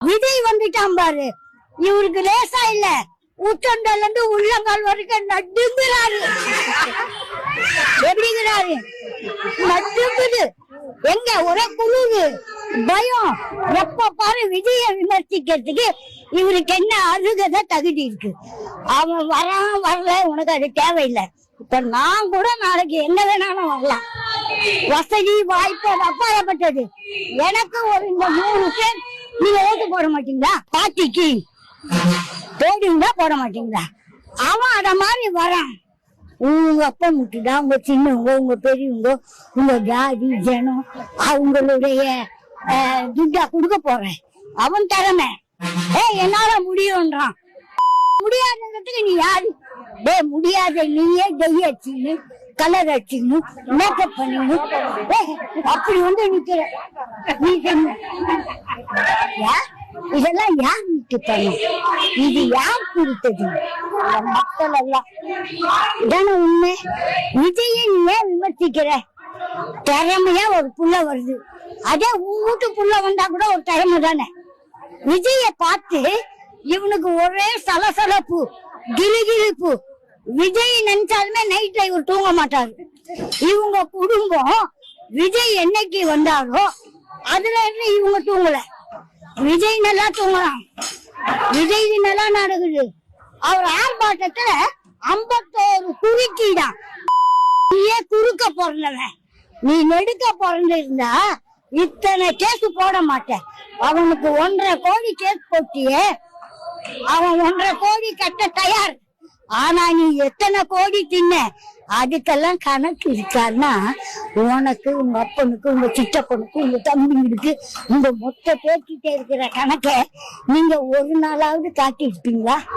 விஜய் வந்துட்டான் பாரு, இவருக்கு லேசா இல்ல, உச்சண்டல இருந்து உள்ளங்கால் வரைக்கும் நடுங்குறாரு. எப்படிங்கிறாரு? நடுங்குது. எங்க ஒரே குழுது பயம். எப்ப பாரு விஜய விமர்சிக்கிறதுக்கு இவருக்கு என்ன அருகதை தகுதி இருக்கு? அவன் வரான் வரல, உனக்கு அது தேவையில்லை. இப்ப நான் கூட நாளைக்கு என்ன வேணாலும் வரலாம். வசதி வாய்ப்பு அது அப்பாயப்பட்டது. எனக்கு ஒரு இந்த 3 பேர் நீங்க ஓட்டு போட மாட்டீங்களா? பார்ட்டிக்கு போடுவீங்களா போட மாட்டீங்களா? அவன் அத மாதிரி வரான். உங்க அப்பா முட்டுடா, உங்க சின்னவங்க, உங்க பெரியவங்க, உங்க ஜாதி ஜனம் அவங்களுடைய துட்டா கொடுக்க போறேன். அவன் திறமை என்னால முடியும்ன்றான். முடியாதுன்றதுக்கு நீ யாரு? முடியாத நீயே டெய் அடிச்சுன்னு கலர் அடிச்சுன்னு மேக்கப் பண்ணிக்கணும். அப்படி வந்து நிக்கிற நீ இதெல்லாம் யார் வீட்டு பணம்? இது யார் கொடுத்தது? மக்கள் எல்லாம் இதான உண்மை. விஜய நீ ஏன் விமர்சிக்கிற? திறமையா ஒரு புள்ள வருது, அதே உங்க வீட்டு புள்ள வந்தா கூட ஒரு திறமை தானே. விஜய பார்த்து இவனுக்கு ஒரே சலசலப்பு, கிளிகிழிப்பு. விஜய் நினைச்சாலுமே நைட்ல இவர் தூங்க மாட்டாரு. இவங்க குடும்பம் விஜய் என்னைக்கு வந்தாரோ அதுல இருந்து இவங்க தூங்கல. விஜய் நல்லா தூங்கலாம், விஜய் நல்லா நடக்குது. அவர் ஆர்ப்பாட்டத்துல 51 குறுக்கிதான். நீயே குறுக்க பிறந்தவன், நீ நெடுக்க பிறந்திருந்தா இத்தனை கேஸ் போட மாட்டேன். அவனுக்கு 1.5 கோடி கேஸ் போட்டியே, அவன் 1.5 கோடி கட்ட தயார். ஆனா நீ எத்தனை கோடி தின்ன அதுக்கெல்லாம் கணக்கு இருக்காருன்னா, உனக்கு, உங்க அப்பனுக்கு, உங்க சித்தப்பனுக்கு, உங்க தம்பிங்களுக்கு, உங்க மொத்த பேர்கிட்ட இருக்கிற கணக்கை நீங்க ஒரு நாளாவது காட்டி இருப்பீங்களா?